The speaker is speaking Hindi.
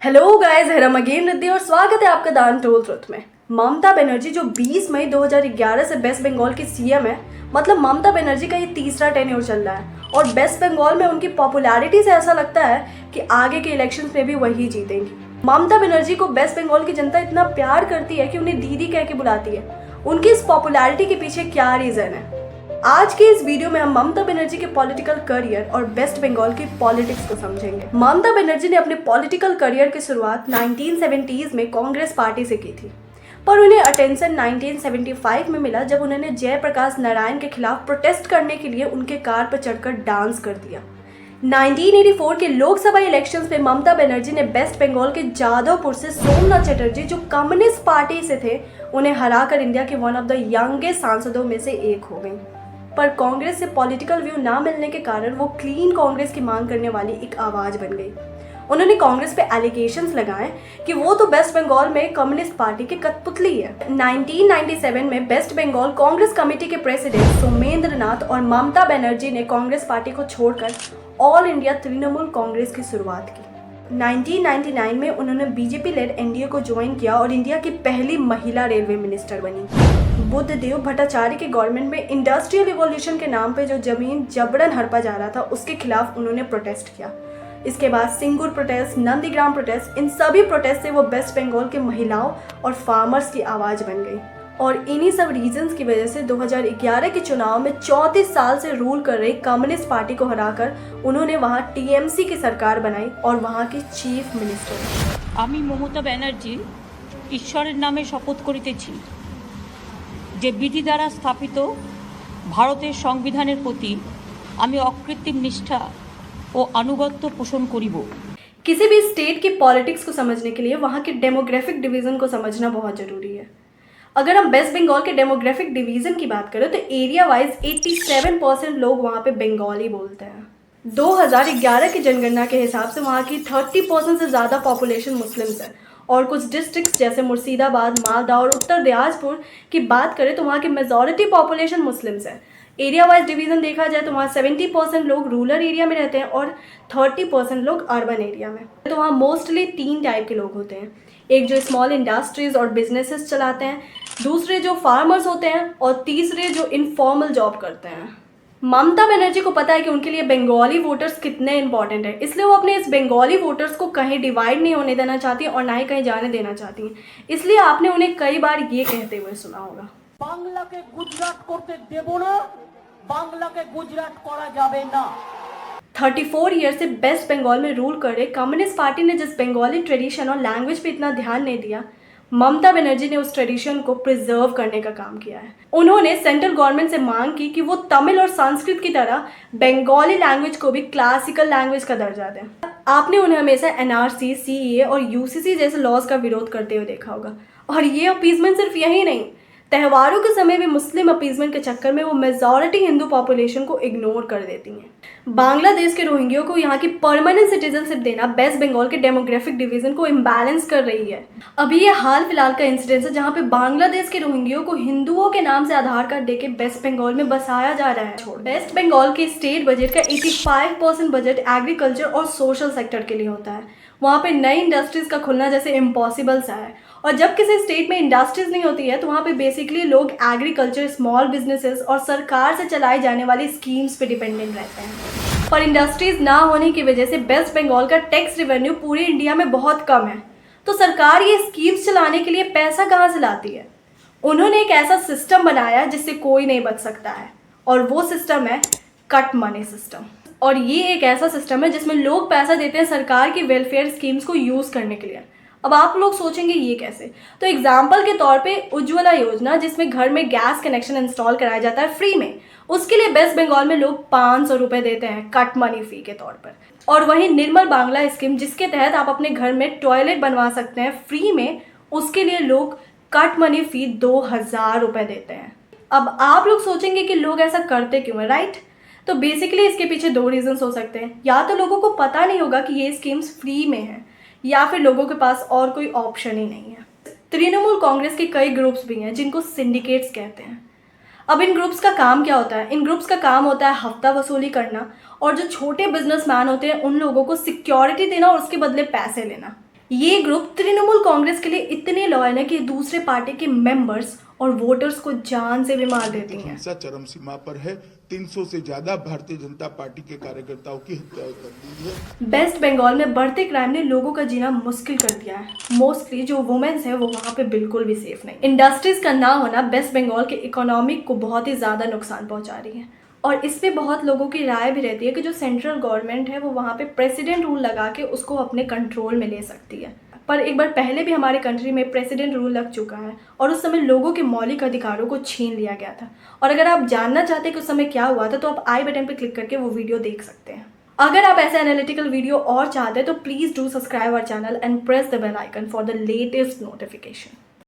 Hello guys, here I'm again Riddhi और स्वागत है आपका दान टोल ट्रुथ में। ममता बनर्जी जो 20 मई 2011 से वेस्ट बंगाल की सीएम है, मतलब ममता बनर्जी का ये तीसरा टेन्योर चल रहा है और वेस्ट बंगाल में उनकी पॉपुलैरिटी से ऐसा लगता है कि आगे के इलेक्शंस में भी वही जीतेंगी। ममता बनर्जी को वेस्ट बंगाल की जनता इतना प्यार करती है कि उन्हें दीदी कह के बुलाती है। उनकी इस पॉपुलैरिटी के पीछे क्या रीजन है? आज के इस वीडियो में हम ममता बनर्जी के पॉलिटिकल करियर और वेस्ट बंगाल की पॉलिटिक्स को समझेंगे। ममता बनर्जी ने अपने पॉलिटिकल करियर की शुरुआत 1970s में कांग्रेस पार्टी से की थी, पर उन्हें अटेंशन 1975 में मिला जब उन्होंने जयप्रकाश नारायण के खिलाफ प्रोटेस्ट करने के लिए उनके कार पर चढ़कर डांस कर दिया। 1984 के लोकसभा इलेक्शंस में ममता बनर्जी ने वेस्ट बंगाल के जादवपुर से सोमनाथ चटर्जी जो कम्युनिस्ट पार्टी से थे, उन्हें हराकर इंडिया के वन ऑफ द यंगेस्ट सांसदों में से एक हो गई। पर कांग्रेस से पॉलिटिकल व्यू ना मिलने के कारण वो क्लीन कांग्रेस की मांग करने वाली एक आवाज बन गई। उन्होंने कांग्रेस पे एलिगेशंस लगाए कि वो तो वेस्ट बंगाल में कम्युनिस्ट पार्टी की कठपुतली है। 1997 में वेस्ट बंगाल कांग्रेस कमेटी के प्रेसिडेंट सोमेंद्र नाथ और ममता बनर्जी ने कांग्रेस पार्टी को छोड़कर ऑल इंडिया तृणमूल कांग्रेस की शुरुआत की। 1999 में उन्होंने बीजेपी लेड एनडीए को ज्वाइन किया और इंडिया की पहली महिला रेलवे मिनिस्टर बनी। बुद्धदेव भट्टाचार्य के गवर्नमेंट में इंडस्ट्रियल रिवॉल्यूशन के नाम पे जो जमीन जबरन हड़पा जा रहा था, उसके खिलाफ उन्होंने प्रोटेस्ट किया। इसके बाद सिंगूर प्रोटेस्ट, नंदीग्राम प्रोटेस्ट, इन सभी प्रोटेस्ट से वो वेस्ट बंगाल के महिलाओं और फार्मर्स की आवाज़ बन गई। और इन्हीं सब रीजंस की वजह से 2011 के चुनाव में 34 साल से रूल कर रही कम्युनिस्ट पार्टी को हराकर उन्होंने वहां टीएमसी की सरकार बनाई और वहां की चीफ मिनिस्टर। আমি মমতা ব্যানার্জি ঈশ্বরের নামে শপথ করিতেছি যে বিধি দ্বারা স্থাপিত ভারতের সংবিধানের প্রতি আমি অকৃত্রিম নিষ্ঠা ও আনুগত্য পোষণ করিব। किसी भी स्टेट की पॉलिटिक्स को समझने के लिए वहाँ के डेमोग्राफिक डिवीज़न को समझना बहुत ज़रूरी है। अगर हम वेस्ट बंगाल के डेमोग्राफिक डिवीज़न की बात करें तो एरिया वाइज 87% लोग वहाँ पे बंगाली बोलते हैं। 2011 की जनगणना के हिसाब से वहाँ की 30% से ज़्यादा पॉपुलेशन मुस्लिम्स है और कुछ डिस्ट्रिक्ट्स जैसे मुर्शिदाबाद, मालदा और उत्तर दिनाजपुर की बात करें तो वहाँ की मेजॉरिटी पॉपुलेशन मुस्लिम्स है। एरिया वाइज डिवीज़न देखा जाए तो वहाँ 70% लोग रूरल एरिया में रहते हैं और 30% लोग अर्बन एरिया में। तो वहाँ मोस्टली 3 टाइप के लोग होते हैं, एक जो स्मॉल इंडस्ट्रीज़ और बिजनेसेस चलाते हैं, दूसरे जो फार्मर्स होते हैं और तीसरे जो इनफॉर्मल जॉब करते हैं। ममता बनर्जी को पता है कि उनके लिए बंगाली वोटर्स कितने इंपॉर्टेंट है, इसलिए वो अपने इस बंगाली वोटर्स को कहीं डिवाइड नहीं होने देना चाहती और ना ही कहीं जाने देना चाहती हैं। इसलिए आपने उन्हें कई बार ये कहते हुए सुना होगा, बांग्ला के गुजरात करते देबो ना, बांग्ला के गुजरात करा जाबे ना। 34 ईयर से वेस्ट बंगाल में रूल कर रहे कम्युनिस्ट पार्टी ने जिस बंगाली ट्रेडिशन और लैंग्वेज पे इतना ध्यान नहीं दिया, ममता बनर्जी ने उस ट्रेडिशन को प्रिजर्व करने का काम किया है। उन्होंने सेंट्रल गवर्नमेंट से मांग की कि वो तमिल और संस्कृत की तरह बंगाली लैंग्वेज को भी क्लासिकल लैंग्वेज का दर्जा दें। आपने उन्हें हमेशा एनआरसी, सीएए और यूसीसी जैसे लॉज का विरोध करते हुए देखा होगा। और ये अपीजमेंट सिर्फ यही नहीं, त्योहारों के समय भी मुस्लिम अपीजमेंट के चक्कर में वो मेजॉरिटी हिंदू पॉपुलेशन को इग्नोर कर देती हैं। बांग्लादेश के रोहिंग्यों को यहाँ की परमानेंट सिटीजनशिप देना वेस्ट बंगाल के डेमोग्राफिक डिवीजन को इम्बैलेंस कर रही है। अभी ये हाल फिलहाल का इंसिडेंस है जहाँ पे बांग्लादेश के रोहिंग्यों को हिंदुओं के नाम से आधार कार्ड देके वेस्ट बंगाल में बसाया जा रहा है। वेस्ट बंगाल के स्टेट बजट का 85% बजट एग्रीकल्चर और सोशल सेक्टर के लिए होता है। वहाँ पे नई इंडस्ट्रीज का खुलना जैसे इम्पॉसिबल सा है, और जब किसी स्टेट में इंडस्ट्रीज नहीं होती है तो वहाँ पे बेसिकली लोग एग्रीकल्चर, स्मॉल बिजनेसेस और सरकार से चलाई जाने वाली स्कीम्स पे डिपेंडेंट रहते हैं। पर इंडस्ट्रीज ना होने की वजह से वेस्ट बंगाल का टैक्स रेवेन्यू पूरे इंडिया में बहुत कम है, तो सरकार ये स्कीम्स चलाने के लिए पैसा कहाँ से लाती है? उन्होंने एक ऐसा सिस्टम बनाया जिससे कोई नहीं बच सकता है, और वो सिस्टम है कट मनी सिस्टम। और ये एक ऐसा सिस्टम है जिसमें लोग पैसा देते हैं सरकार की वेलफेयर स्कीम्स को यूज़ करने के लिए। अब आप लोग सोचेंगे ये कैसे? तो एग्जाम्पल के तौर पे उज्ज्वला योजना, जिसमें घर में गैस कनेक्शन इंस्टॉल कराया जाता है फ्री में, उसके लिए वेस्ट बंगाल में लोग 500 रुपये देते हैं कट मनी फी के तौर पर। और वहीं निर्मल बांग्ला स्कीम, जिसके तहत आप अपने घर में टॉयलेट बनवा सकते हैं फ्री में, उसके लिए लोग कट मनी फी 2000 रुपये देते हैं। अब आप लोग सोचेंगे कि लोग ऐसा करते क्यों है, राइट? तो बेसिकली इसके पीछे 2 रीजंस हो सकते हैं। या तो लोगों को पता नहीं होगा कि ये स्कीम्स फ्री में है, या फिर लोगों के पास और कोई ऑप्शन ही नहीं है। तृणमूल कांग्रेस के कई ग्रुप्स भी हैं जिनको सिंडिकेट्स कहते हैं। अब इन ग्रुप्स का काम क्या होता है? इन ग्रुप्स का काम होता है हफ्ता वसूली करना और जो छोटे बिजनेसमैन होते हैं उन लोगों को सिक्योरिटी देना और उसके बदले पैसे लेना। ये ग्रुप तृणमूल कांग्रेस के लिए इतने लॉयल है कि दूसरे पार्टी के मेंबर्स और वोटर्स को जान से भी मार देती हैं। हिंसा चरम सीमा पर है। 300 से ज्यादा भारतीय जनता पार्टी के कार्यकर्ताओं की हत्या कर दी है। वेस्ट बंगाल में बढ़ते क्राइम ने लोगों का जीना मुश्किल कर दिया है। मोस्टली जो वुमेन्स है वो वहाँ पे बिल्कुल भी सेफ नहीं। इंडस्ट्रीज का ना होना वेस्ट बंगाल के इकोनॉमी को बहुत ही ज़्यादा नुकसान पहुँचा रही है। और इस पे बहुत लोगों की राय भी रहती है कि जो सेंट्रल गवर्नमेंट है वो वहाँ पे प्रेसिडेंट रूल लगा के उसको अपने कंट्रोल में ले सकती है। पर एक बार पहले भी हमारे कंट्री में प्रेसिडेंट रूल लग चुका है और उस समय लोगों के मौलिक अधिकारों को छीन लिया गया था। और अगर आप जानना चाहते हैं कि उस समय क्या हुआ था तो आप आई बटन पर क्लिक करके वो वीडियो देख सकते हैं। अगर आप ऐसे एनालिटिकल वीडियो और चाहते हैं तो please do subscribe our channel and press the bell icon for the latest notification.